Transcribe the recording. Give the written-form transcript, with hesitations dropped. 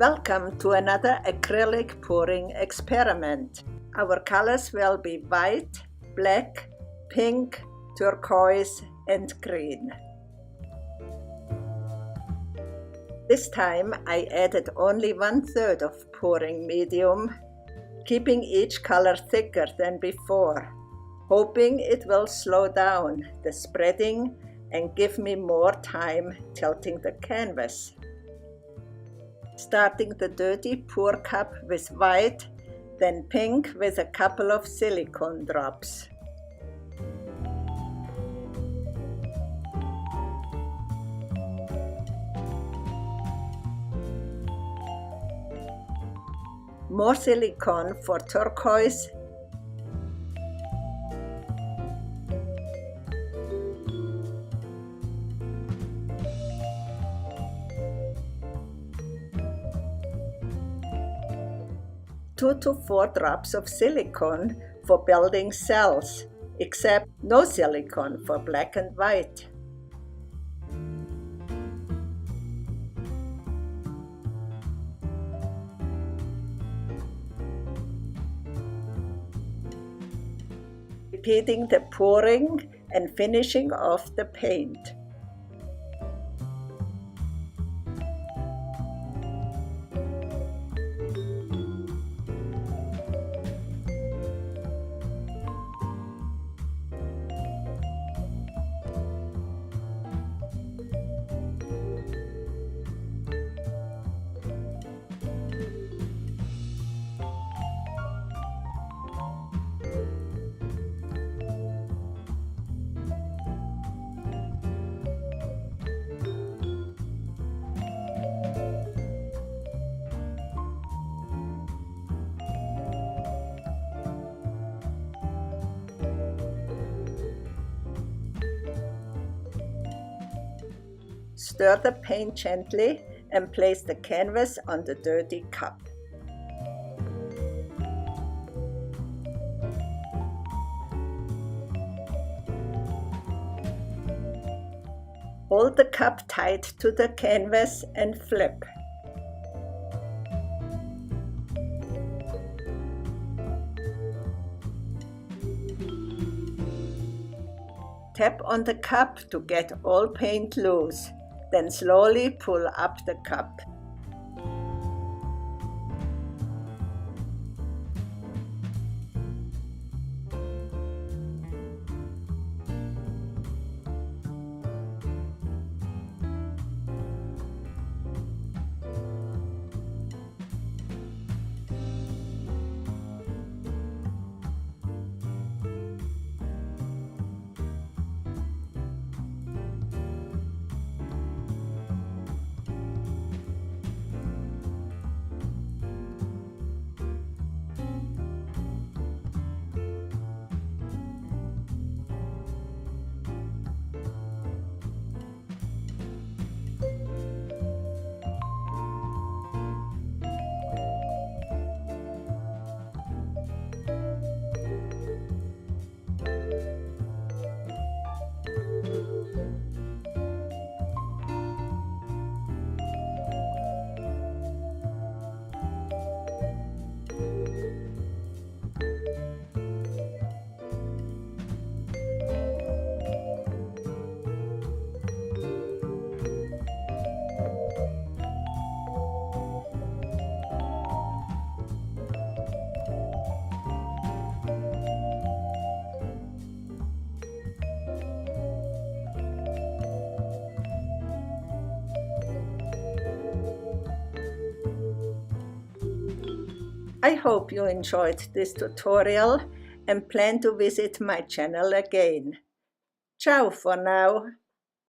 Welcome to another acrylic pouring experiment. Our colors will be white, black, pink, turquoise and green. This time I added only 1/3 of pouring medium, keeping each color thicker than before, hoping it will slow down the spreading and give me more time tilting the canvas. Starting the dirty pour cup with white, then pink with a couple of silicone drops. More silicone for turquoise, two to 4 drops of silicone for building cells, except no silicone for black and white. Repeating the pouring and finishing off the paint. Stir the paint gently and place the canvas on the dirty cup. Hold the cup tight to the canvas and flip. Tap on the cup to get all paint loose, then slowly pull up the cup. I hope you enjoyed this tutorial and plan to visit my channel again. Ciao for now.